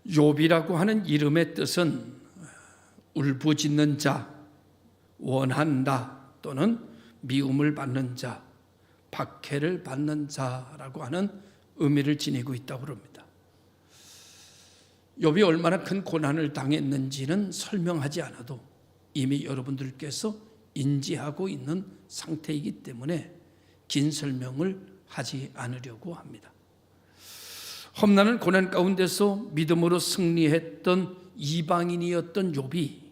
욥이라고 하는 이름의 뜻은 울부짖는 자, 원한다 또는 미움을 받는 자, 박해를 받는 자라고 하는 의미를 지니고 있다고 합니다. 욥이 얼마나 큰 고난을 당했는지는 설명하지 않아도 이미 여러분들께서 인지하고 있는 상태이기 때문에 긴 설명을 하지 않으려고 합니다. 험난한 고난 가운데서 믿음으로 승리했던 이방인이었던 욥이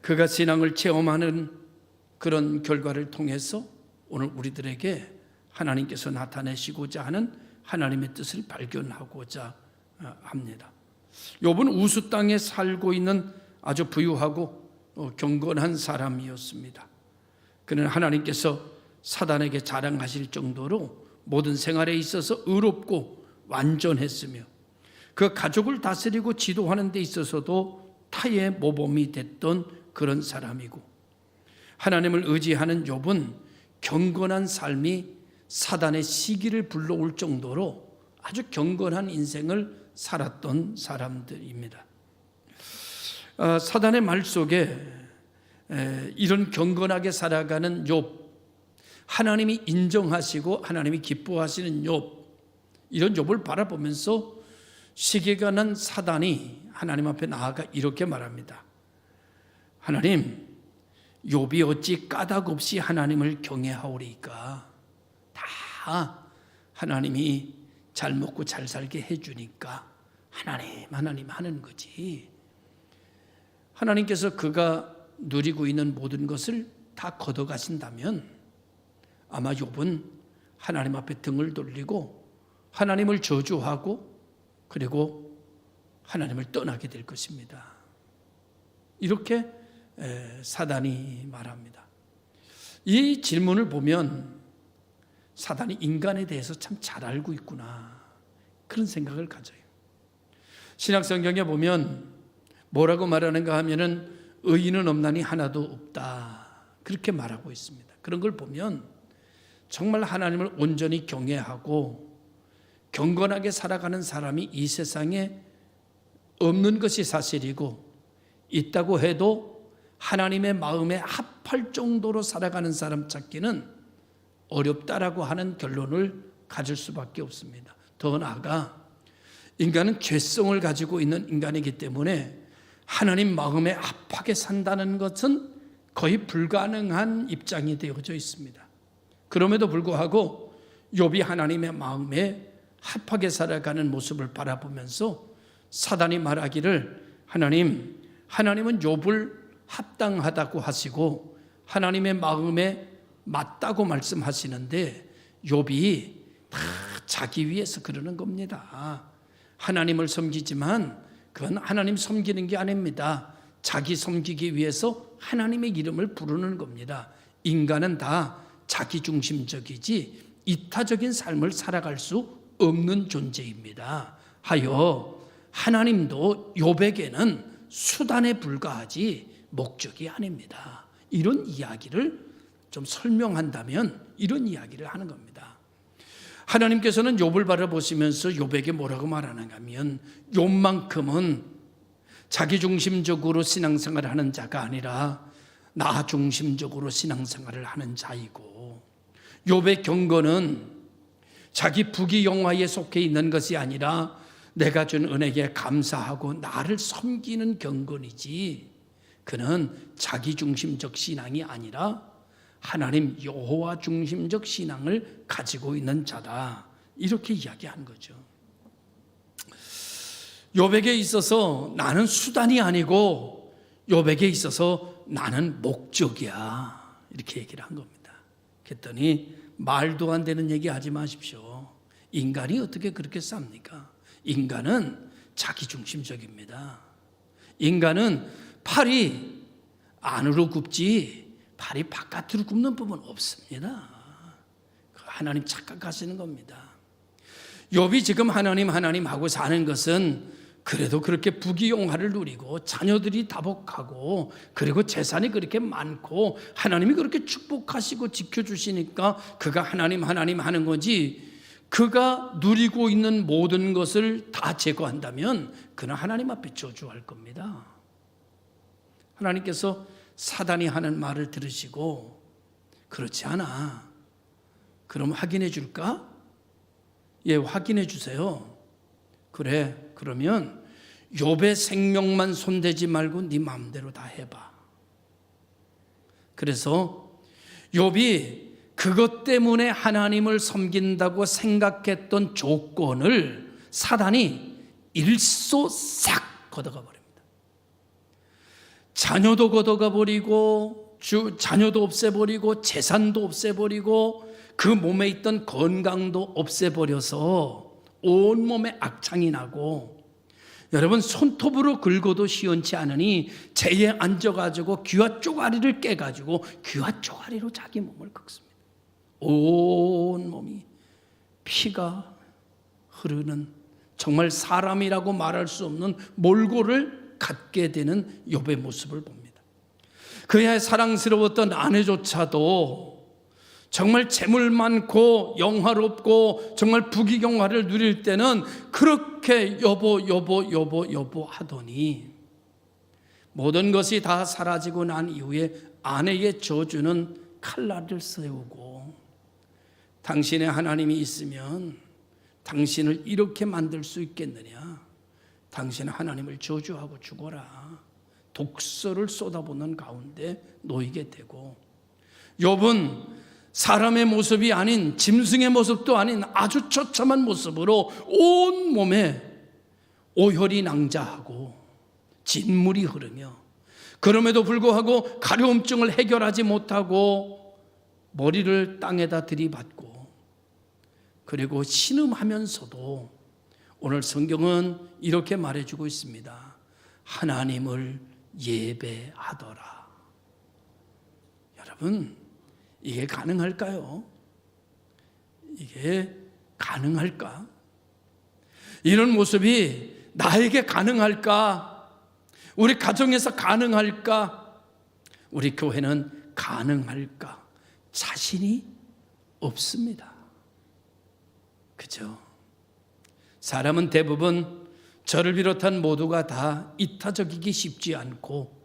그가 신앙을 체험하는 그런 결과를 통해서 오늘 우리들에게 하나님께서 나타내시고자 하는 하나님의 뜻을 발견하고자 합니다. 욥은 우수 땅에 살고 있는 아주 부유하고 경건한 사람이었습니다. 그는 하나님께서 사단에게 자랑하실 정도로 모든 생활에 있어서 의롭고 완전했으며 그 가족을 다스리고 지도하는 데 있어서도 타의 모범이 됐던 그런 사람이고, 하나님을 의지하는 욥은 경건한 삶이 사단의 시기를 불러올 정도로 아주 경건한 인생을 살았던 사람들입니다. 사단의 말 속에 이런 경건하게 살아가는 욥, 하나님이 인정하시고 하나님이 기뻐하시는 욥, 이런 욥을 바라보면서 시기가 난 사단이 하나님 앞에 나아가 이렇게 말합니다. 하나님, 욥이 어찌 까닭 없이 하나님을 경외하오리까? 다 하나님이 잘 먹고 잘 살게 해주니까 하나님 하는 거지. 하나님께서 그가 누리고 있는 모든 것을 다 걷어가신다면 아마 욥은 하나님 앞에 등을 돌리고 하나님을 저주하고 그리고 하나님을 떠나게 될 것입니다. 이렇게 사단이 말합니다. 이 질문을 보면 사단이 인간에 대해서 참 잘 알고 있구나, 그런 생각을 가져요. 신약성경에 보면 뭐라고 말하는가 하면은 의인은 없나니 하나도 없다, 그렇게 말하고 있습니다. 그런 걸 보면 정말 하나님을 온전히 경외하고 경건하게 살아가는 사람이 이 세상에 없는 것이 사실이고, 있다고 해도 하나님의 마음에 합할 정도로 살아가는 사람 찾기는 어렵다라고 하는 결론을 가질 수밖에 없습니다. 더 나아가 인간은 죄성을 가지고 있는 인간이기 때문에 하나님 마음에 합하게 산다는 것은 거의 불가능한 입장이 되어져 있습니다. 그럼에도 불구하고 욥이 하나님의 마음에 합하게 살아가는 모습을 바라보면서 사단이 말하기를 하나님은 욥을 합당하다고 하시고 하나님의 마음에 맞다고 말씀하시는데 욥이 다 자기 위해서 그러는 겁니다. 하나님을 섬기지만 그건 하나님 섬기는 게 아닙니다. 자기 섬기기 위해서 하나님의 이름을 부르는 겁니다. 인간은 다 자기중심적이지 이타적인 삶을 살아갈 수 없는 존재입니다. 하여 하나님도 욥에게는 수단에 불과하지 목적이 아닙니다. 이런 이야기를 좀 설명한다면 이런 이야기를 하는 겁니다. 하나님께서는 욥을 바라보시면서 욥에게 뭐라고 말하는가 하면 욥만큼은 자기중심적으로 신앙생활을 하는 자가 아니라 나 중심적으로 신앙생활을 하는 자이고, 욥의 경건은 자기 부귀영화에 속해 있는 것이 아니라 내가 준 은혜에 감사하고 나를 섬기는 경건이지, 그는 자기중심적 신앙이 아니라 하나님 여호와 중심적 신앙을 가지고 있는 자다, 이렇게 이야기한 거죠. 욥에게 있어서 나는 수단이 아니고 욥에게 있어서 나는 목적이야, 이렇게 얘기를 한 겁니다. 그랬더니 말도 안 되는 얘기 하지 마십시오. 인간이 어떻게 그렇게 삽니까? 인간은 자기중심적입니다. 인간은 팔이 안으로 굽지 팔이 바깥으로 굽는 법은 없습니다. 하나님 착각하시는 겁니다. 욥이 지금 하나님 하고 사는 것은 그래도 그렇게 부귀영화를 누리고 자녀들이 다복하고 그리고 재산이 그렇게 많고 하나님이 그렇게 축복하시고 지켜주시니까 그가 하나님 하는 거지, 그가 누리고 있는 모든 것을 다 제거한다면 그는 하나님 앞에 저주할 겁니다. 하나님께서 사단이 하는 말을 들으시고 그렇지 않아. 그럼 확인해 줄까? 예, 확인해 주세요. 그래, 그러면 욥의 생명만 손대지 말고 네 마음대로 다 해봐. 그래서 욥이 그것 때문에 하나님을 섬긴다고 생각했던 조건을 사단이 일소 싹 걷어가 버립니다. 자녀도 걷어가 버리고, 자녀도 없애버리고, 재산도 없애버리고, 그 몸에 있던 건강도 없애버려서 온몸에 악창이 나고, 여러분 손톱으로 긁어도 시원치 않으니 재에 앉아가지고 귀와 쪼가리를 깨가지고 귀와 쪼가리로 자기 몸을 긁습니다. 온몸이 피가 흐르는, 정말 사람이라고 말할 수 없는 몰골을 갖게 되는 욥의 모습을 봅니다. 그의 사랑스러웠던 아내조차도 정말 재물 많고 영화롭고 정말 부귀영화를 누릴 때는 그렇게 여보 하더니 모든 것이 다 사라지고 난 이후에 아내의 저주는 칼날을 세우고, 당신의 하나님이 있으면 당신을 이렇게 만들 수 있겠느냐, 당신은 하나님을 저주하고 죽어라, 독서를 쏟아붓는 가운데 놓이게 되고, 욥은 사람의 모습이 아닌, 짐승의 모습도 아닌 아주 처참한 모습으로 온몸에 오혈이 낭자하고 진물이 흐르며, 그럼에도 불구하고 가려움증을 해결하지 못하고 머리를 땅에다 들이받고, 그리고 신음하면서도 오늘 성경은 이렇게 말해주고 있습니다. 하나님을 예배하더라. 여러분, 이게 가능할까요? 이게 가능할까? 이런 모습이 나에게 가능할까? 우리 가정에서 가능할까? 우리 교회는 가능할까? 자신이 없습니다. 그죠? 사람은 대부분 저를 비롯한 모두가 다 이타적이기 쉽지 않고,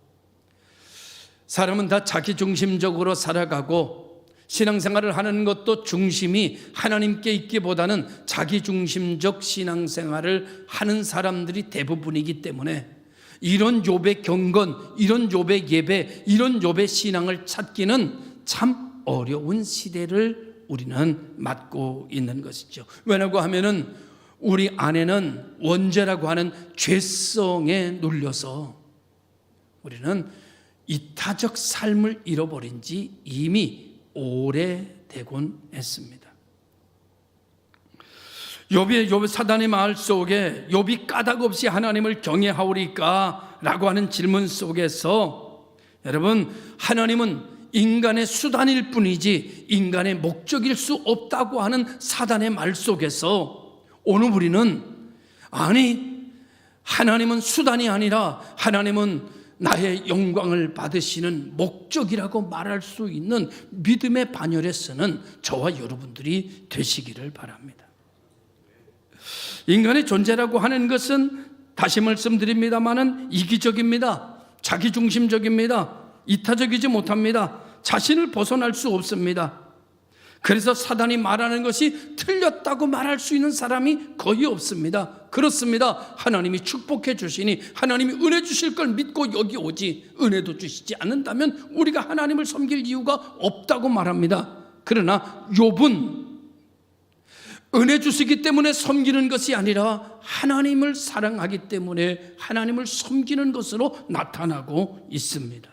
사람은 다 자기중심적으로 살아가고, 신앙생활을 하는 것도 중심이 하나님께 있기보다는 자기중심적 신앙생활을 하는 사람들이 대부분이기 때문에 이런 욥의 경건, 이런 욥의 예배, 이런 욥의 신앙을 찾기는 참 어려운 시대를 우리는 맞고 있는 것이죠. 왜냐고 하면은 우리 안에는 원죄라고 하는 죄성에 눌려서 우리는 이타적 삶을 잃어버린 지 이미 오래되곤 했습니다. 욥의 사단의 말 속에 욥이 까닭없이 하나님을 경외하오리까? 라고 하는 질문 속에서, 여러분, 하나님은 인간의 수단일 뿐이지 인간의 목적일 수 없다고 하는 사단의 말 속에서 오늘 우리는, 아니, 하나님은 수단이 아니라 하나님은 나의 영광을 받으시는 목적이라고 말할 수 있는 믿음의 반열에 서는 저와 여러분들이 되시기를 바랍니다. 인간의 존재라고 하는 것은 다시 말씀드립니다마는 이기적입니다. 자기중심적입니다. 이타적이지 못합니다. 자신을 벗어날 수 없습니다. 그래서 사단이 말하는 것이 틀렸다고 말할 수 있는 사람이 거의 없습니다. 그렇습니다. 하나님이 축복해 주시니, 하나님이 은혜 주실 걸 믿고 여기 오지, 은혜도 주시지 않는다면 우리가 하나님을 섬길 이유가 없다고 말합니다. 그러나 욥은 은혜 주시기 때문에 섬기는 것이 아니라 하나님을 사랑하기 때문에 하나님을 섬기는 것으로 나타나고 있습니다.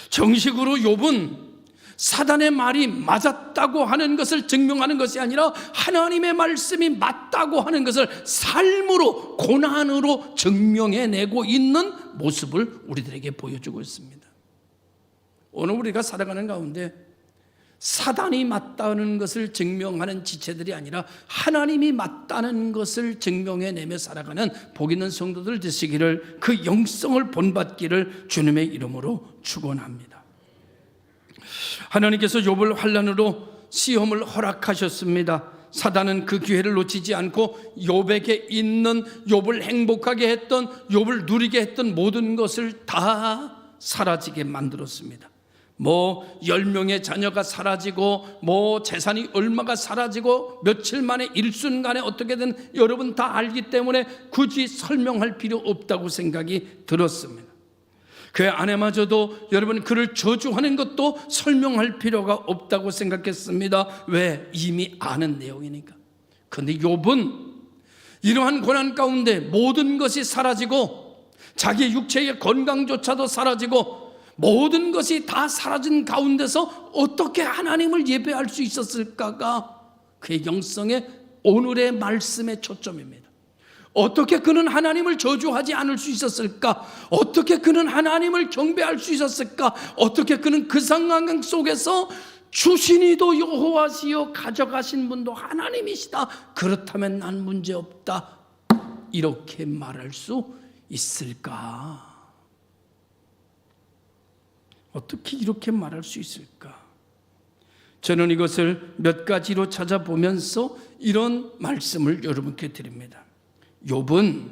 정식으로 욥은 사단의 말이 맞았다고 하는 것을 증명하는 것이 아니라 하나님의 말씀이 맞다고 하는 것을 삶으로, 고난으로 증명해내고 있는 모습을 우리들에게 보여주고 있습니다. 오늘 우리가 살아가는 가운데 사단이 맞다는 것을 증명하는 지체들이 아니라 하나님이 맞다는 것을 증명해내며 살아가는 복 있는 성도들 되시기를, 그 영성을 본받기를 주님의 이름으로 축원합니다. 하나님께서 욥을 환난으로 시험을 허락하셨습니다. 사단은 그 기회를 놓치지 않고 욥에게 있는, 욥을 행복하게 했던, 욥을 누리게 했던 모든 것을 다 사라지게 만들었습니다. 10명의 자녀가 사라지고 재산이 얼마가 사라지고 며칠 만에 일순간에 어떻게든 여러분 다 알기 때문에 굳이 설명할 필요 없다고 생각이 들었습니다. 그의 아내마저도 여러분 그를 저주하는 것도 설명할 필요가 없다고 생각했습니다. 왜? 이미 아는 내용이니까. 그런데 욥은 이러한 고난 가운데 모든 것이 사라지고 자기 육체의 건강조차도 사라지고 모든 것이 다 사라진 가운데서 어떻게 하나님을 예배할 수 있었을까가 그의 영성의 오늘의 말씀의 초점입니다. 어떻게 그는 하나님을 저주하지 않을 수 있었을까? 어떻게 그는 하나님을 경배할 수 있었을까? 어떻게 그는 그 상황 속에서 주신 이도 여호와시요 가져가신 분도 하나님이시다, 그렇다면 난 문제없다, 이렇게 말할 수 있을까? 어떻게 이렇게 말할 수 있을까? 저는 이것을 몇 가지로 찾아보면서 이런 말씀을 여러분께 드립니다. 욥은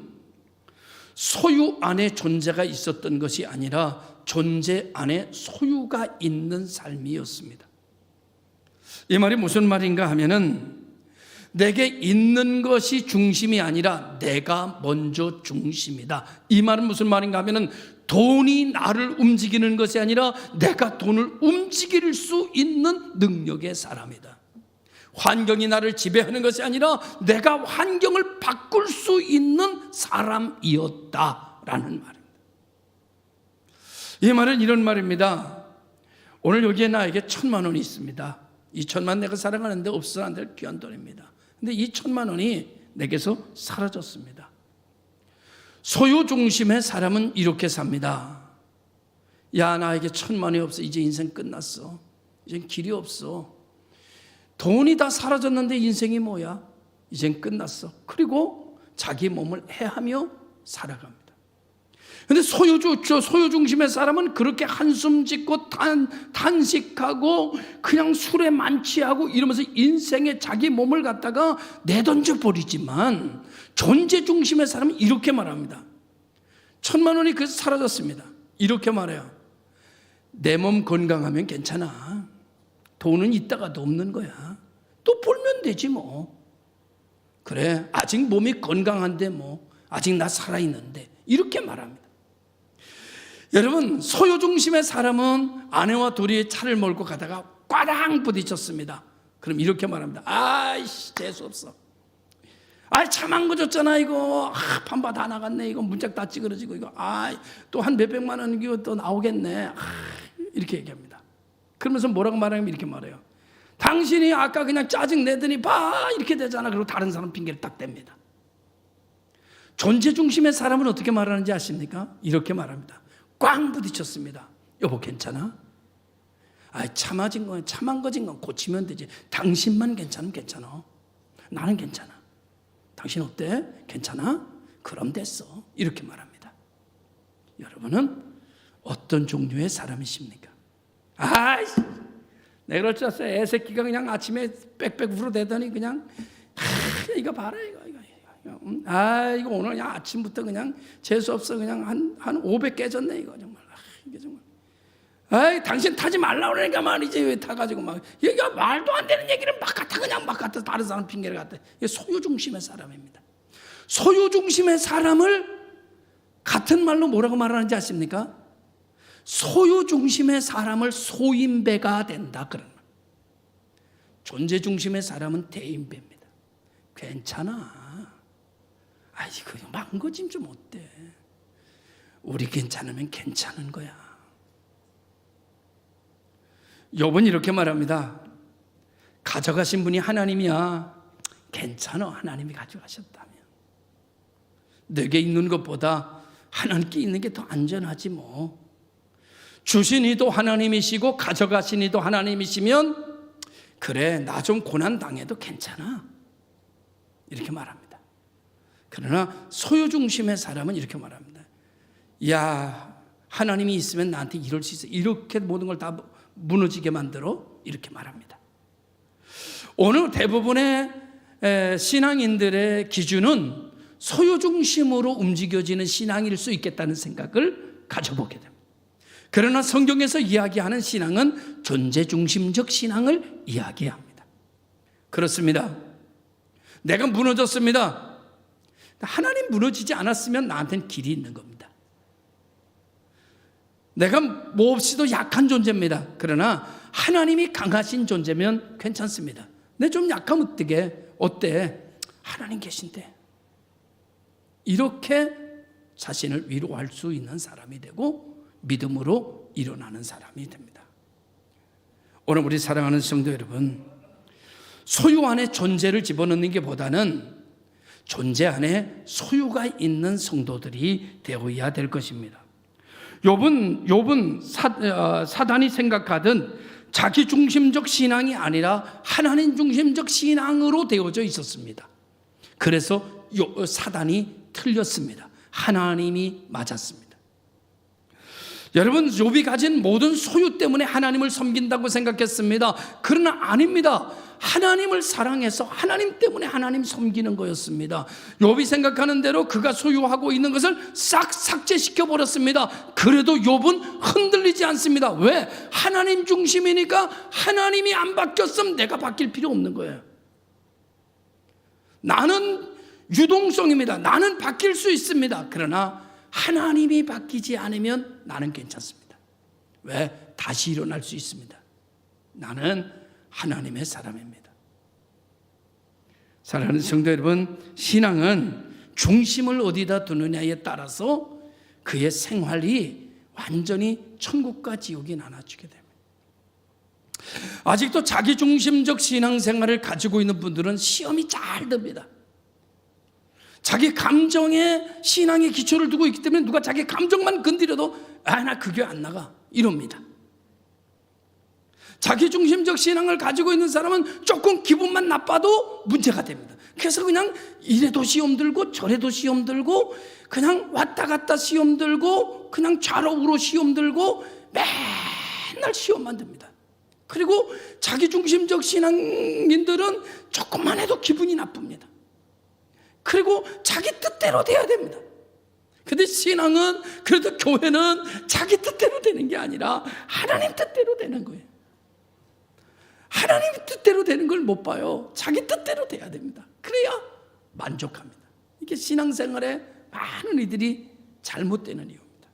소유 안에 존재가 있었던 것이 아니라 존재 안에 소유가 있는 삶이었습니다. 이 말이 무슨 말인가 하면은 내게 있는 것이 중심이 아니라 내가 먼저 중심이다. 이 말은 무슨 말인가 하면은 돈이 나를 움직이는 것이 아니라 내가 돈을 움직일 수 있는 능력의 사람이다. 환경이 나를 지배하는 것이 아니라 내가 환경을 바꿀 수 있는 사람이었다라는 말입니다. 이 말은 이런 말입니다. 오늘 여기에 나에게 1,000만 원이 있습니다. 이 1,000만 내가 살아가는데 없어서는 안 될 귀한 돈입니다. 근데 이 1,000만 원이 내게서 사라졌습니다. 소유 중심의 사람은 이렇게 삽니다. 야, 나에게 1,000만 원이 없어. 이제 인생 끝났어. 이젠 길이 없어. 돈이 다 사라졌는데 인생이 뭐야? 이젠 끝났어. 그리고 자기 몸을 해하며 살아갑니다. 그런데 소유 중심의 사람은 그렇게 한숨 짓고 탄식하고 그냥 술에 만취하고 이러면서 인생에 자기 몸을 갖다가 내던져 버리지만, 존재 중심의 사람은 이렇게 말합니다. 1,000만 원이 그래서 사라졌습니다. 이렇게 말해요. 내 몸 건강하면 괜찮아. 돈은 있다가도 없는 거야. 또 벌면 되지 뭐. 그래, 아직 몸이 건강한데 뭐, 아직 나 살아있는데, 이렇게 말합니다. 여러분, 소유 중심의 사람은 아내와 둘이 차를 몰고 가다가 꽈당 부딪혔습니다. 그럼 이렇게 말합니다. 아이씨, 재수없어. 차 망가졌잖아 이거. 판바 다 나갔네 이거. 문짝 다 찌그러지고 이거. 또 한 몇백만 원 이거 또 나오겠네. 이렇게 얘기합니다. 그러면서 뭐라고 말하냐면 이렇게 말해요. 당신이 아까 그냥 짜증 내더니 봐 이렇게 되잖아. 그리고 다른 사람 핑계를 딱 댑니다. 존재 중심의 사람은 어떻게 말하는지 아십니까? 이렇게 말합니다. 꽝 부딪혔습니다. 여보 괜찮아? 차 망가진 건 고치면 되지. 당신만 괜찮으면 괜찮아. 나는 괜찮아. 당신 어때? 괜찮아? 그럼 됐어. 이렇게 말합니다. 여러분은 어떤 종류의 사람이십니까? 내가 그럴 줄 알았어요. 애새끼가 그냥 아침에 빽빽 울어대더니 그냥 이거 봐라 이거 이거 오늘 그냥 아침부터 그냥 재수없어. 그냥 한 500 깨졌네 이거 정말. 이게 정말. 당신 타지 말라 그러니까 말이지. 왜 타가지고 막 얘가 말도 안 되는 얘기를 막 갖다 다른 사람 핑계를 갖다. 이게 소유 중심의 사람입니다. 소유 중심의 사람을 같은 말로 뭐라고 말하는지 아십니까? 소유 중심의 사람을 소인배가 된다 그런 말. 존재 중심의 사람은 대인배입니다. 괜찮아. 이거 망가짐 좀 어때? 우리 괜찮으면 괜찮은 거야. 욥은 이렇게 말합니다. 가져가신 분이 하나님이야. 괜찮아. 하나님이 가져가셨다면. 내게 있는 것보다 하나님께 있는 게 더 안전하지 뭐. 주신 이도 하나님이시고 가져가신 이도 하나님이시면 그래 나 좀 고난 당해도 괜찮아. 이렇게 말합니다. 그러나 소유 중심의 사람은 이렇게 말합니다. 야, 하나님이 있으면 나한테 이럴 수 있어. 이렇게 모든 걸 다 무너지게 만들어. 이렇게 말합니다. 오늘 대부분의 신앙인들의 기준은 소유 중심으로 움직여지는 신앙일 수 있겠다는 생각을 가져보게 됩니다. 그러나 성경에서 이야기하는 신앙은 존재 중심적 신앙을 이야기합니다. 그렇습니다. 내가 무너졌습니다. 하나님 무너지지 않았으면 나한테는 길이 있는 겁니다. 내가 몹시도 약한 존재입니다. 그러나 하나님이 강하신 존재면 괜찮습니다. 내 좀 약하면 어때? 하나님 계신데. 이렇게 자신을 위로할 수 있는 사람이 되고 믿음으로 일어나는 사람이 됩니다. 오늘 우리 사랑하는 성도 여러분, 소유 안에 존재를 집어넣는 게 보다는 존재 안에 소유가 있는 성도들이 되어야 될 것입니다. 욥은 사단이 생각하던 자기중심적 신앙이 아니라 하나님 중심적 신앙으로 되어져 있었습니다. 그래서 사단이 틀렸습니다. 하나님이 맞았습니다. 여러분, 욥이 가진 모든 소유 때문에 하나님을 섬긴다고 생각했습니다. 그러나 아닙니다. 하나님을 사랑해서 하나님 때문에 하나님 섬기는 거였습니다. 욥이 생각하는 대로 그가 소유하고 있는 것을 싹 삭제시켜 버렸습니다. 그래도 욥은 흔들리지 않습니다. 왜? 하나님 중심이니까 하나님이 안 바뀌었으면 내가 바뀔 필요 없는 거예요. 나는 유동성입니다. 나는 바뀔 수 있습니다. 그러나 하나님이 바뀌지 않으면 나는 괜찮습니다. 왜? 다시 일어날 수 있습니다. 나는 하나님의 사람입니다. 사랑하는 성도 여러분, 신앙은 중심을 어디다 두느냐에 따라서 그의 생활이 완전히 천국과 지옥이 나눠지게 됩니다. 아직도 자기중심적 신앙생활을 가지고 있는 분들은 시험이 잘 듭니다. 자기 감정에 신앙의 기초를 두고 있기 때문에 누가 자기 감정만 건드려도 나 그 교회 안 나가 이럽니다. 자기중심적 신앙을 가지고 있는 사람은 조금 기분만 나빠도 문제가 됩니다. 그래서 그냥 이래도 시험 들고 저래도 시험 들고 그냥 왔다 갔다 시험 들고 그냥 좌로 우로 시험 들고 맨날 시험만 듭니다. 그리고 자기중심적 신앙인들은 조금만 해도 기분이 나쁩니다. 그리고 자기 뜻대로 돼야 됩니다. 근데 신앙은, 그래도 교회는 자기 뜻대로 되는 게 아니라 하나님 뜻대로 되는 거예요. 하나님 뜻대로 되는 걸 못 봐요. 자기 뜻대로 돼야 됩니다. 그래야 만족합니다. 이게 신앙생활에 많은 이들이 잘못되는 이유입니다.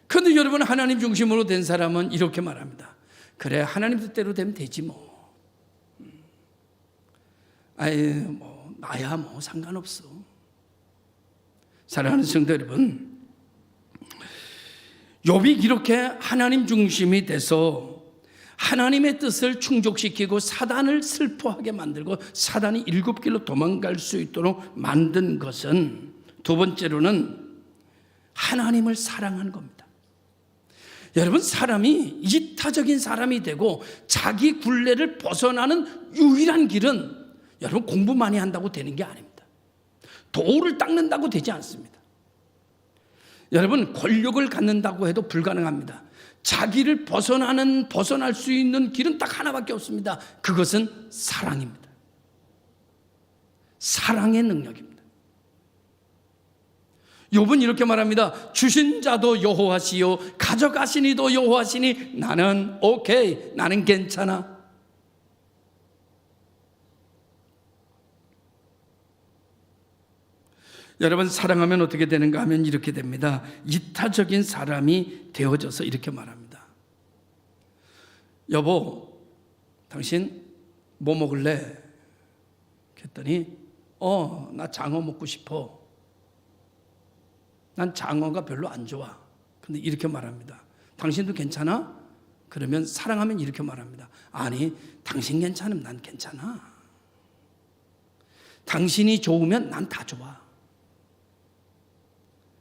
그런데 여러분, 하나님 중심으로 된 사람은 이렇게 말합니다. 그래, 하나님 뜻대로 되면 되지 뭐. 나야 뭐 상관없어. 사랑하는 성도 여러분, 욥이 이렇게 하나님 중심이 돼서 하나님의 뜻을 충족시키고 사단을 슬퍼하게 만들고 사단이 7길로 도망갈 수 있도록 만든 것은, 두 번째로는 하나님을 사랑한 겁니다. 여러분, 사람이 이타적인 사람이 되고 자기 굴레를 벗어나는 유일한 길은 여러분 공부 많이 한다고 되는 게 아닙니다. 도를 닦는다고 되지 않습니다. 여러분, 권력을 갖는다고 해도 불가능합니다. 자기를 벗어날 수 있는 길은 딱 하나밖에 없습니다. 그것은 사랑입니다. 사랑의 능력입니다. 욥은 이렇게 말합니다. 주신 자도 여호와시요 가져가신 이도 여호와시니 나는 오케이, 나는 괜찮아. 여러분, 사랑하면 어떻게 되는가 하면 이렇게 됩니다. 이타적인 사람이 되어져서 이렇게 말합니다. 여보, 당신 뭐 먹을래? 그랬더니 나 장어 먹고 싶어. 난 장어가 별로 안 좋아. 근데 이렇게 말합니다. 당신도 괜찮아? 그러면 사랑하면 이렇게 말합니다. 아니, 당신 괜찮으면 난 괜찮아. 당신이 좋으면 난 다 좋아.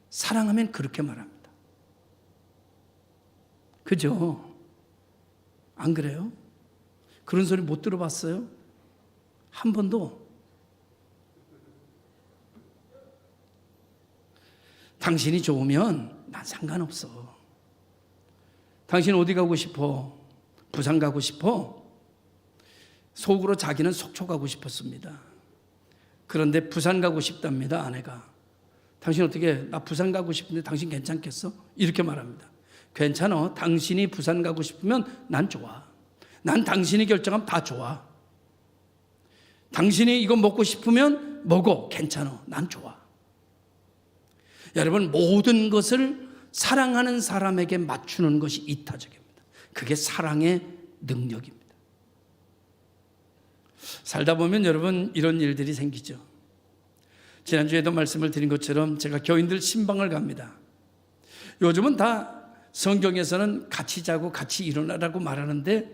사랑하면 그렇게 말합니다. 그죠? 안 그래요? 그런 소리 못 들어봤어요? 한 번도? 당신이 좋으면 난 상관없어. 당신 어디 가고 싶어? 부산 가고 싶어? 속으로 자기는 속초 가고 싶었습니다. 그런데 부산 가고 싶답니다. 아내가. 당신 어떻게, 나 부산 가고 싶은데 당신 괜찮겠어? 이렇게 말합니다. 괜찮아. 당신이 부산 가고 싶으면 난 좋아. 난 당신이 결정하면 다 좋아. 당신이 이거 먹고 싶으면 먹어. 괜찮아. 난 좋아. 여러분, 모든 것을 사랑하는 사람에게 맞추는 것이 이타적입니다. 그게 사랑의 능력입니다. 살다 보면 여러분 이런 일들이 생기죠. 지난주에도 말씀을 드린 것처럼 제가 교인들 신방을 갑니다. 요즘은 다 성경에서는 같이 자고 같이 일어나라고 말하는데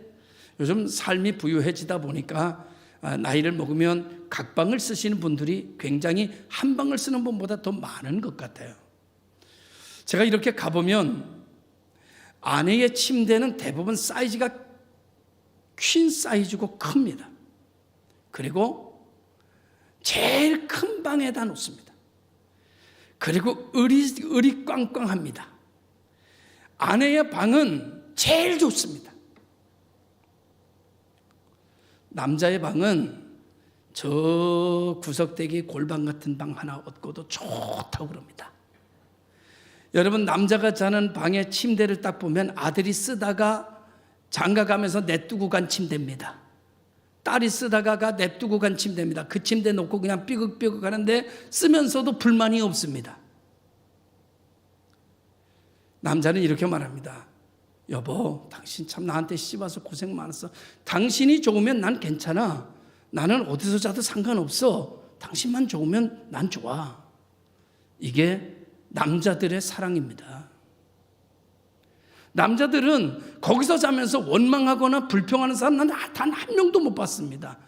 요즘 삶이 부유해지다 보니까 나이를 먹으면 각 방을 쓰시는 분들이 굉장히 한 방을 쓰는 분보다 더 많은 것 같아요. 제가 이렇게 가보면 아내의 침대는 대부분 사이즈가 퀸 사이즈고 큽니다. 그리고 제일 큰 방에다 놓습니다. 그리고 을이 꽝꽝합니다. 아내의 방은 제일 좋습니다. 남자의 방은 저 구석대기 골방 같은 방 하나 얻고도 좋다고 그럽니다. 여러분, 남자가 자는 방의 침대를 딱 보면 아들이 쓰다가 장가가면서 냅두고 간 침대입니다. 딸이 쓰다가 냅두고 간 침대입니다. 그 침대 놓고 그냥 삐걱삐걱 하는데 쓰면서도 불만이 없습니다. 남자는 이렇게 말합니다. 여보, 당신 참 나한테 씹어서 고생 많았어. 당신이 좋으면 난 괜찮아. 나는 어디서 자도 상관없어. 당신만 좋으면 난 좋아. 이게 남자들의 사랑입니다. 남자들은 거기서 자면서 원망하거나 불평하는 사람 난 단 한 명도 못 봤습니다.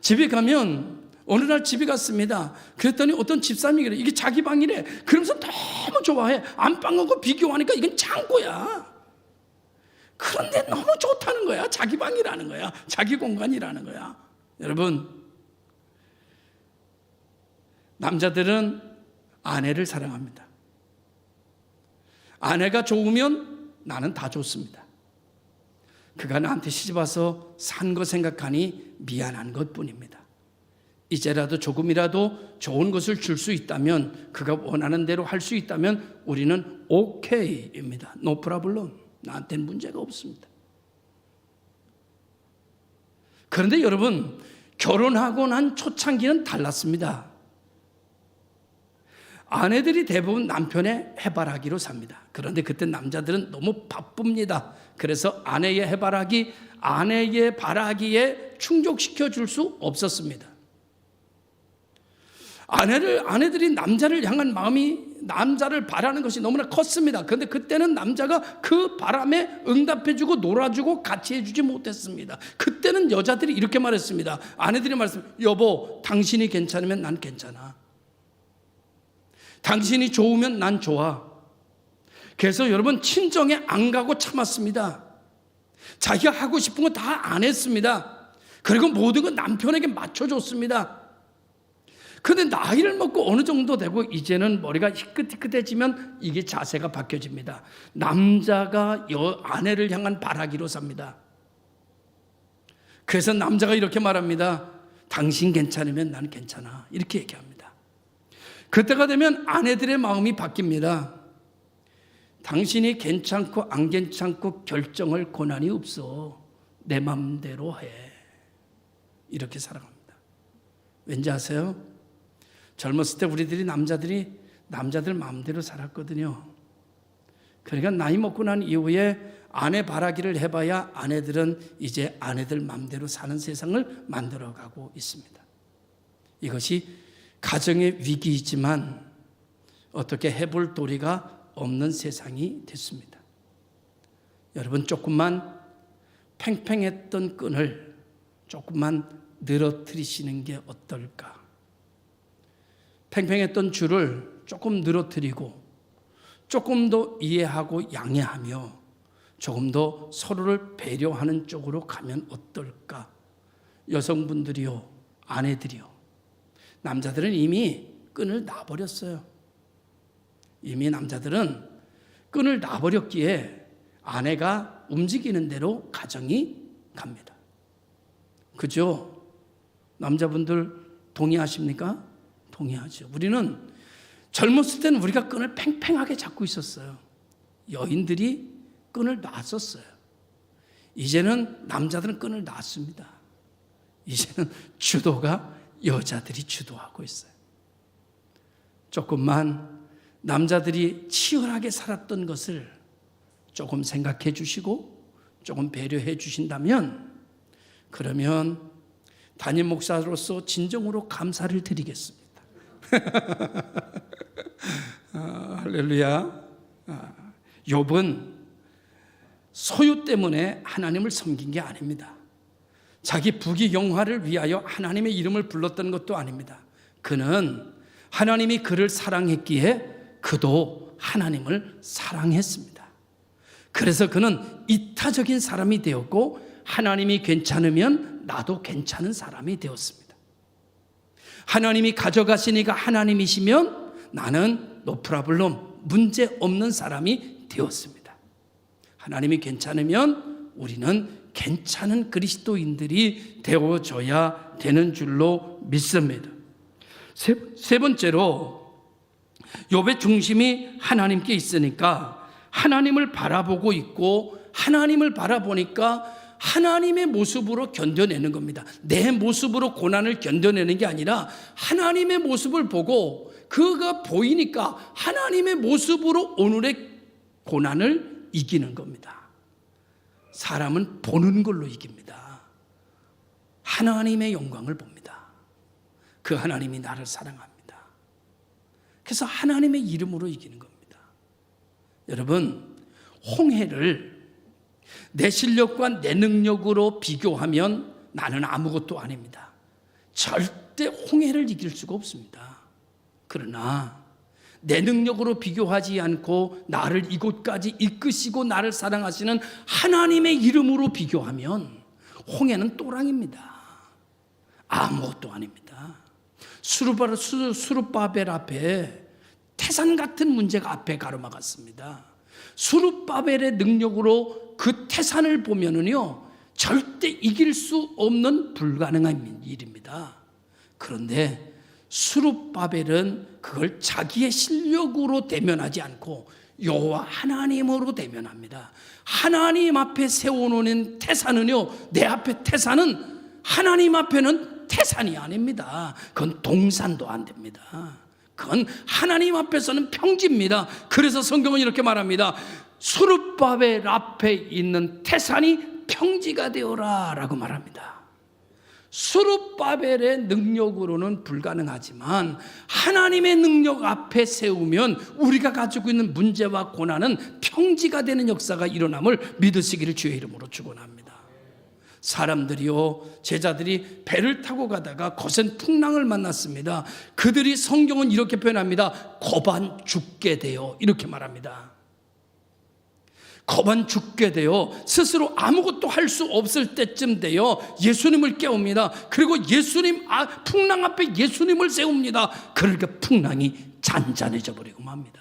집에 가면 어느 날 집에 갔습니다. 그랬더니 어떤 집사람이 그래. 이게 자기 방이래. 그러면서 너무 좋아해. 안방하고 비교하니까 이건 창고야. 그런데 너무 좋다는 거야. 자기 방이라는 거야. 자기 공간이라는 거야. 여러분, 남자들은 아내를 사랑합니다. 아내가 좋으면 나는 다 좋습니다. 그가 나한테 시집와서 산 거 생각하니 미안한 것뿐입니다. 이제라도 조금이라도 좋은 것을 줄 수 있다면, 그가 원하는 대로 할 수 있다면 우리는 오케이입니다. 노 프라블럼. 나한테는 문제가 없습니다. 그런데 여러분, 결혼하고 난 초창기는 달랐습니다. 아내들이 대부분 남편의 해바라기로 삽니다. 그런데 그때 남자들은 너무 바쁩니다. 그래서 아내의 해바라기, 아내의 바라기에 충족시켜 줄 수 없었습니다. 아내들이 남자를 향한 마음이, 남자를 바라는 것이 너무나 컸습니다. 그런데 그때는 남자가 그 바람에 응답해주고 놀아주고 같이 해주지 못했습니다. 그때는 여자들이 이렇게 말했습니다. 아내들이 말했습니다. 여보, 당신이 괜찮으면 난 괜찮아. 당신이 좋으면 난 좋아. 그래서 여러분, 친정에 안 가고 참았습니다. 자기가 하고 싶은 거 다 안 했습니다. 그리고 모든 건 남편에게 맞춰줬습니다. 그런데 나이를 먹고 어느 정도 되고 이제는 머리가 희끗희끗해지면 이게 자세가 바뀌어집니다. 남자가 아내를 향한 바라기로 삽니다. 그래서 남자가 이렇게 말합니다. 당신 괜찮으면 난 괜찮아. 이렇게 얘기합니다. 그때가 되면 아내들의 마음이 바뀝니다. 당신이 괜찮고 안 괜찮고 결정할 권한이 없어. 내 마음대로 해. 이렇게 살아갑니다. 왠지 아세요? 젊었을 때 우리들이 남자들 마음대로 살았거든요. 그러니까 나이 먹고 난 이후에 아내 바라기를 해봐야 아내들은 이제 아내들 마음대로 사는 세상을 만들어가고 있습니다. 이것이 가정의 위기이지만 어떻게 해볼 도리가 없는 세상이 됐습니다. 여러분, 조금만 팽팽했던 끈을 조금만 늘어뜨리시는 게 어떨까? 팽팽했던 줄을 조금 늘어뜨리고 조금 더 이해하고 양해하며 조금 더 서로를 배려하는 쪽으로 가면 어떨까? 여성분들이요, 아내들이요. 남자들은 이미 끈을 놔버렸어요. 이미 남자들은 끈을 놔버렸기에 아내가 움직이는 대로 가정이 갑니다. 그죠? 남자분들 동의하십니까? 동의하죠. 우리는 젊었을 때는 우리가 끈을 팽팽하게 잡고 있었어요. 여인들이 끈을 놨었어요. 이제는 남자들은 끈을 놨습니다. 이제는 주도가 여자들이 주도하고 있어요. 조금만 남자들이 치열하게 살았던 것을 조금 생각해 주시고 조금 배려해 주신다면, 그러면 담임 목사로서 진정으로 감사를 드리겠습니다. 할렐루야. 욥은 소유 때문에 하나님을 섬긴 게 아닙니다. 자기 부귀영화를 위하여 하나님의 이름을 불렀던 것도 아닙니다. 그는 하나님이 그를 사랑했기에 그도 하나님을 사랑했습니다. 그래서 그는 이타적인 사람이 되었고, 하나님이 괜찮으면 나도 괜찮은 사람이 되었습니다. 하나님이 가져가시니까 하나님이시면 나는 노프라블럼, 문제 없는 사람이 되었습니다. 하나님이 괜찮으면 우리는 괜찮은 그리스도인들이 되어져야 되는 줄로 믿습니다. 세 번째로, 욥의 중심이 하나님께 있으니까 하나님을 바라보고 있고, 하나님을 바라보니까 하나님의 모습으로 견뎌내는 겁니다. 내 모습으로 고난을 견뎌내는 게 아니라 하나님의 모습을 보고 그가 보이니까 하나님의 모습으로 오늘의 고난을 이기는 겁니다. 사람은 보는 걸로 이깁니다. 하나님의 영광을 봅니다. 그 하나님이 나를 사랑합니다. 그래서 하나님의 이름으로 이기는 겁니다. 여러분, 홍해를 내 실력과 내 능력으로 비교하면 나는 아무것도 아닙니다. 절대 홍해를 이길 수가 없습니다. 그러나 내 능력으로 비교하지 않고 나를 이곳까지 이끄시고 나를 사랑하시는 하나님의 이름으로 비교하면 홍해는 또랑입니다. 아무것도 아닙니다. 수룹바벨 앞에 태산 같은 문제가 앞에 가로막았습니다. 수룹바벨의 능력으로 그 태산을 보면은요, 절대 이길 수 없는 불가능한 일입니다. 그런데 수룹바벨은 그걸 자기의 실력으로 대면하지 않고 여호와 하나님으로 대면합니다. 하나님 앞에 세워놓은 태산은요, 내 앞에 태산은 하나님 앞에는 태산이 아닙니다. 그건 동산도 안 됩니다. 그건 하나님 앞에서는 평지입니다. 그래서 성경은 이렇게 말합니다. 수룹바벨 앞에 있는 태산이 평지가 되어라 라고 말합니다. 수룹바벨의 능력으로는 불가능하지만 하나님의 능력 앞에 세우면 우리가 가지고 있는 문제와 고난은 평지가 되는 역사가 일어남을 믿으시기를 주의 이름으로 축원합니다. 사람들이요, 제자들이 배를 타고 가다가 거센 풍랑을 만났습니다. 그들이 성경은 이렇게 표현합니다. 거반 죽게 되어, 이렇게 말합니다. 거반 죽게 되어 스스로 아무것도 할 수 없을 때쯤 되어 예수님을 깨웁니다. 그리고 풍랑 앞에 예수님을 세웁니다. 그러니까 풍랑이 잔잔해져 버리고 맙니다.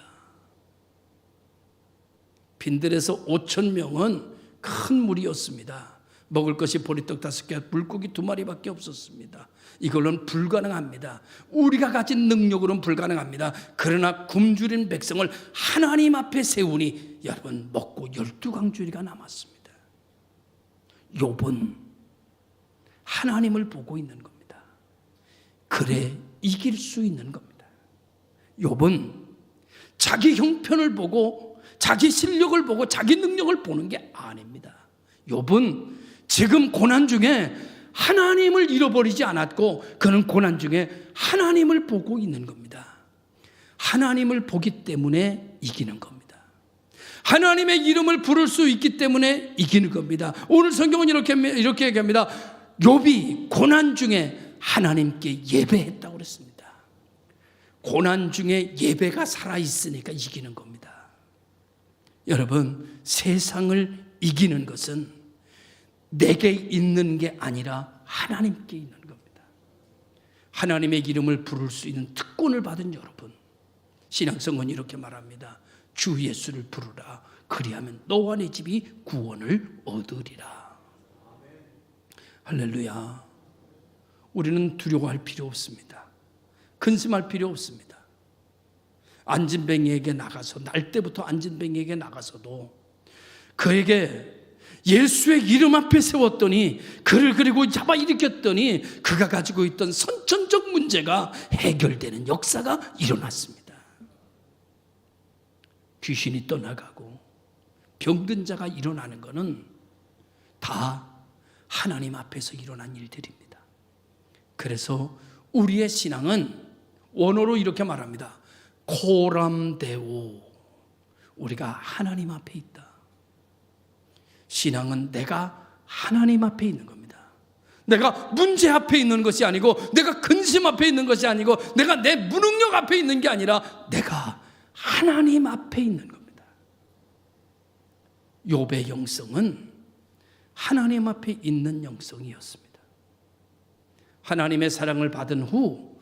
빈들에서 5,000명은 큰 무리였습니다. 먹을 것이 보리떡 5개, 물고기 2마리밖에 없었습니다. 이걸로는 불가능합니다. 우리가 가진 능력으로는 불가능합니다. 그러나 굶주린 백성을 하나님 앞에 세우니 여러분, 먹고 12광주리가 남았습니다. 욥은 하나님을 보고 있는 겁니다. 그래 이길 수 있는 겁니다. 욥은 자기 형편을 보고 자기 실력을 보고 자기 능력을 보는 게 아닙니다. 욥은 지금 고난 중에 하나님을 잃어버리지 않았고 그는 고난 중에 하나님을 보고 있는 겁니다. 하나님을 보기 때문에 이기는 겁니다. 하나님의 이름을 부를 수 있기 때문에 이기는 겁니다. 오늘 성경은 이렇게 얘기합니다. 욥이 고난 중에 하나님께 예배했다고 그랬습니다. 고난 중에 예배가 살아있으니까 이기는 겁니다. 여러분, 세상을 이기는 것은 내게 있는 게 아니라 하나님께 있는 겁니다. 하나님의 이름을 부를 수 있는 특권을 받은 여러분, 신앙성은 이렇게 말합니다. 주 예수를 부르라. 그리하면 너와 네 집이 구원을 얻으리라. 할렐루야. 우리는 두려워할 필요 없습니다. 근심할 필요 없습니다. 안진뱅이에게 나가서, 날 때부터 안진뱅이에게 나가서도 그에게 예수의 이름 앞에 세웠더니, 그를 그리고 잡아 일으켰더니 그가 가지고 있던 선천적 문제가 해결되는 역사가 일어났습니다. 귀신이 떠나가고 병든 자가 일어나는 것은 다 하나님 앞에서 일어난 일들입니다. 그래서 우리의 신앙은 원어로 이렇게 말합니다. 코람데오. 우리가 하나님 앞에 있다. 신앙은 내가 하나님 앞에 있는 겁니다. 내가 문제 앞에 있는 것이 아니고, 내가 근심 앞에 있는 것이 아니고, 내가 내 무능력 앞에 있는 게 아니라 내가 하나님 앞에 있는 겁니다. 욥의 영성은 하나님 앞에 있는 영성이었습니다. 하나님의 사랑을 받은 후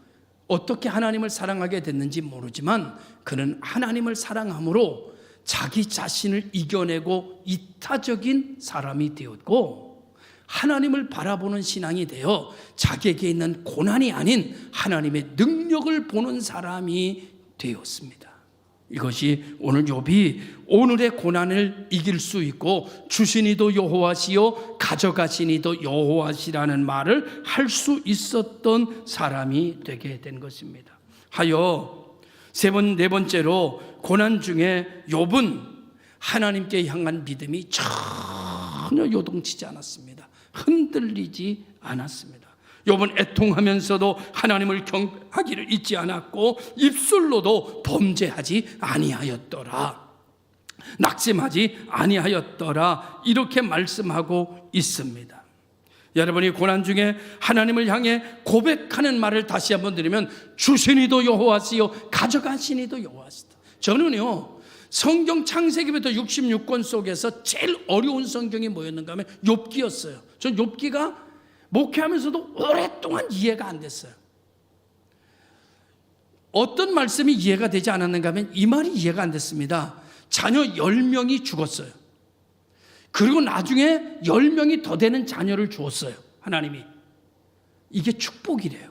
어떻게 하나님을 사랑하게 됐는지 모르지만, 그는 하나님을 사랑함으로 자기 자신을 이겨내고 이타적인 사람이 되었고, 하나님을 바라보는 신앙이 되어 자기에게 있는 고난이 아닌 하나님의 능력을 보는 사람이 되었습니다. 이것이 오늘 욥이 오늘의 고난을 이길 수 있고, 주시니도 여호와시요 가져가시니도 여호와시라는 말을 할 수 있었던 사람이 되게 된 것입니다. 하여 네 번째로, 고난 중에 욥은 하나님께 향한 믿음이 전혀 요동치지 않았습니다. 흔들리지 않았습니다. 욥은 애통하면서도 하나님을 경하기를 잊지 않았고, 입술로도 범죄하지 아니하였더라, 낙심하지 아니하였더라, 이렇게 말씀하고 있습니다. 여러분이 고난 중에 하나님을 향해 고백하는 말을 다시 한번 드리면, 주시니도 여호와시요 가져가시니도 여호와시다. 저는요, 성경 창세기부터 66권 속에서 제일 어려운 성경이 뭐였는가 하면 욥기였어요. 전 욥기가 목회하면서도 오랫동안 이해가 안 됐어요. 어떤 말씀이 이해가 되지 않았는가 하면 이 말이 이해가 안 됐습니다. 자녀 10명이 죽었어요. 그리고 나중에 10명이 더 되는 자녀를 주었어요, 하나님이. 이게 축복이래요.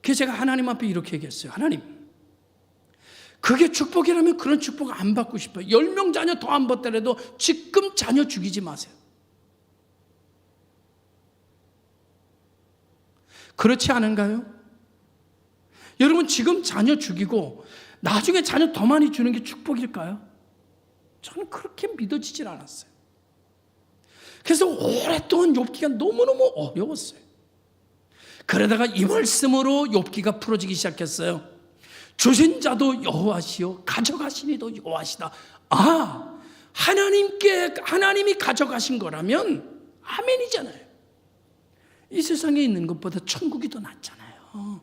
그래서 제가 하나님 앞에 이렇게 얘기했어요. 하나님, 그게 축복이라면 그런 축복 안 받고 싶어요. 10명 자녀 더 안 받더라도 지금 자녀 죽이지 마세요. 그렇지 않은가요? 여러분, 지금 자녀 죽이고 나중에 자녀 더 많이 주는 게 축복일까요? 저는 그렇게 믿어지질 않았어요. 그래서 오랫동안 욥기가 너무너무 어려웠어요. 그러다가 이 말씀으로 욥기가 풀어지기 시작했어요. 주신 자도 여호와시요 가져가시니도 여호와시다. 아, 하나님이 가져가신 거라면 아멘이잖아요. 이 세상에 있는 것보다 천국이 더 낫잖아요.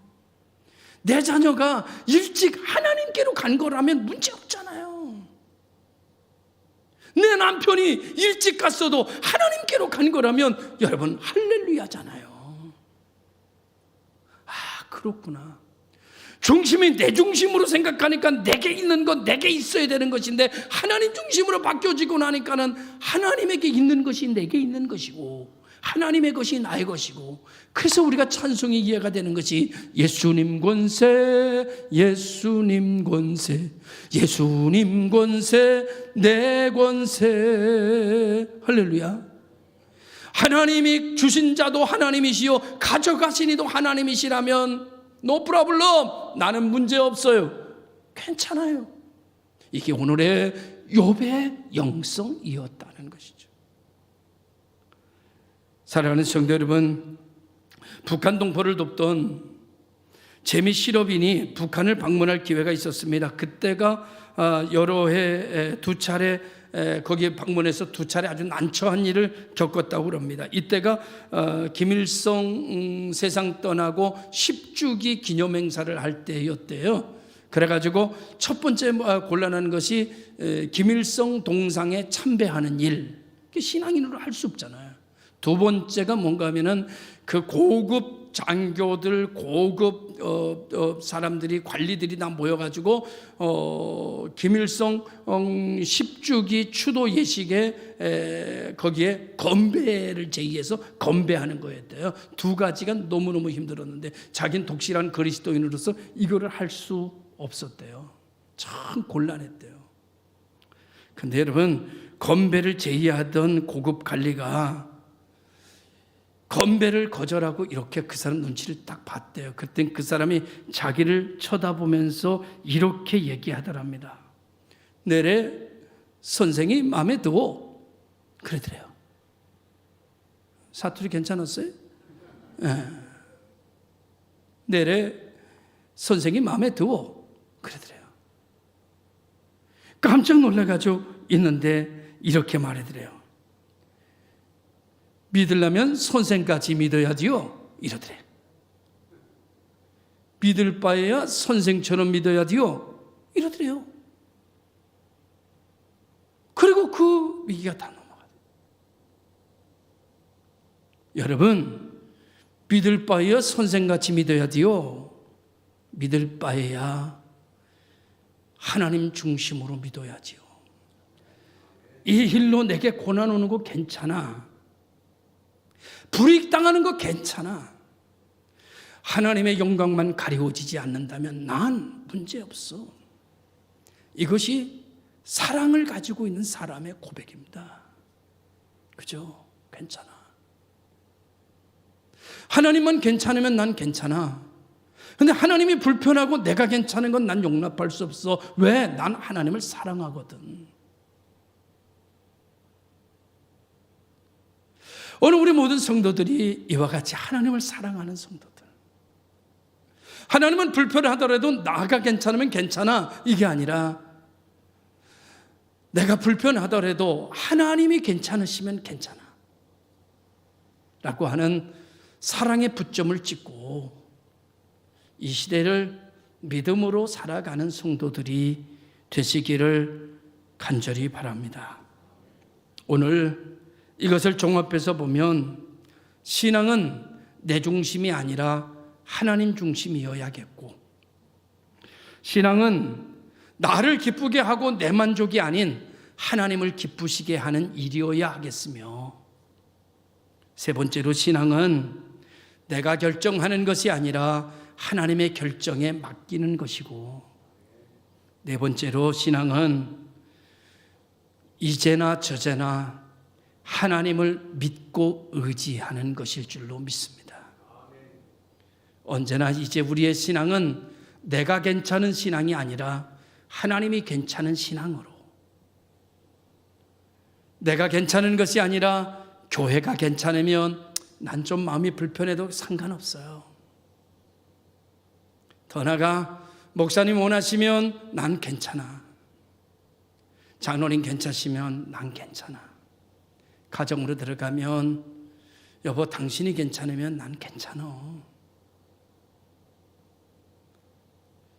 내 자녀가 일찍 하나님께로 간 거라면 문제 없잖아요. 내 남편이 일찍 갔어도 하나님께로 간 거라면 여러분 할렐루야잖아요. 아, 그렇구나. 중심이 내 중심으로 생각하니까 내게 있는 건 내게 있어야 되는 것인데, 하나님 중심으로 바뀌어지고 나니까는 하나님에게 있는 것이 내게 있는 것이고, 하나님의 것이 나의 것이고, 그래서 우리가 찬송이 이해가 되는 것이 예수님 권세, 예수님 권세, 예수님 권세, 내 권세. 할렐루야. 하나님이 주신 자도 하나님이시요 가져가신 이도 하나님이시라면 no problem, 나는 문제 없어요, 괜찮아요. 이게 오늘의 욥의 영성이었다는 것이죠. 사랑하는 성도 여러분, 북한 동포를 돕던 재미 실업인이 북한을 방문할 기회가 있었습니다. 그때가 여러 해 두 차례 거기에 방문해서 두 차례 아주 난처한 일을 겪었다고 그럽니다. 이때가 김일성 세상 떠나고 10주기 기념행사를 할 때였대요. 그래가지고 첫 번째 곤란한 것이 김일성 동상에 참배하는 일, 신앙인으로 할 수 없잖아요. 두 번째가 뭔가 하면은 그 고급 장교들, 고급 사람들이, 관리들이 다 모여가지고 김일성 10주기 추도 예식에 거기에 건배를 제의해서 건배하는 거였대요. 두 가지가 너무너무 힘들었는데 자기는 독실한 그리스도인으로서 이거를 할 수 없었대요. 참 곤란했대요. 근데 여러분, 건배를 제의하던 고급 관리가 건배를 거절하고 이렇게 그 사람 눈치를 딱 봤대요. 그땐 그 사람이 자기를 쳐다보면서 이렇게 얘기하더랍니다. 내래 선생이 마음에 들어. 그러더래요. 사투리 괜찮았어요? 네. 내래 선생이 마음에 들어. 그러더래요. 깜짝 놀라가지고 있는데 이렇게 말해드려요. 믿으려면 선생까지 믿어야지요. 이러더래. 믿을 바에야 선생처럼 믿어야지요. 이러더래요. 그리고 그 위기가 다 넘어가요. 여러분, 믿을 바에야 선생같이 믿어야지요. 믿을 바에야 하나님 중심으로 믿어야지요. 이 일로 내게 고난 오는 거 괜찮아. 불이익 당하는 거 괜찮아. 하나님의 영광만 가리워지지 않는다면 난 문제없어. 이것이 사랑을 가지고 있는 사람의 고백입니다. 그죠? 괜찮아. 하나님만 괜찮으면 난 괜찮아. 근데 하나님이 불편하고 내가 괜찮은 건 난 용납할 수 없어. 왜? 난 하나님을 사랑하거든. 오늘 우리 모든 성도들이 이와 같이 하나님을 사랑하는 성도들. 하나님은 불편하더라도 나가 괜찮으면 괜찮아. 이게 아니라 내가 불편하더라도 하나님이 괜찮으시면 괜찮아. 라고 하는 사랑의 붙점을 찍고 이 시대를 믿음으로 살아가는 성도들이 되시기를 간절히 바랍니다. 오늘 이것을 종합해서 보면 신앙은 내 중심이 아니라 하나님 중심이어야겠고, 신앙은 나를 기쁘게 하고 내 만족이 아닌 하나님을 기쁘시게 하는 일이어야 하겠으며, 세 번째로 신앙은 내가 결정하는 것이 아니라 하나님의 결정에 맡기는 것이고, 네 번째로 신앙은 이제나 저제나 하나님을 믿고 의지하는 것일 줄로 믿습니다. 언제나 이제 우리의 신앙은 내가 괜찮은 신앙이 아니라 하나님이 괜찮은 신앙으로, 내가 괜찮은 것이 아니라 교회가 괜찮으면 난 좀 마음이 불편해도 상관없어요. 더 나아가 목사님 원하시면 난 괜찮아. 장로님 괜찮으시면 난 괜찮아. 가정으로 들어가면 여보 당신이 괜찮으면 난 괜찮아.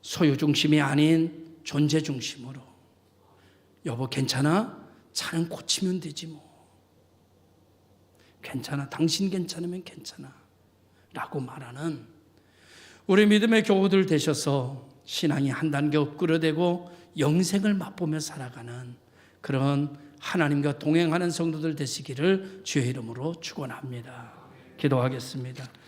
소유 중심이 아닌 존재 중심으로 여보 괜찮아? 차는 고치면 되지 뭐. 괜찮아. 당신 괜찮으면 괜찮아. 라고 말하는 우리 믿음의 교우들 되셔서 신앙이 한 단계 업그레이드되고 영생을 맛보며 살아가는 그런 하나님과 동행하는 성도들 되시기를 주의 이름으로 축원합니다. 기도하겠습니다.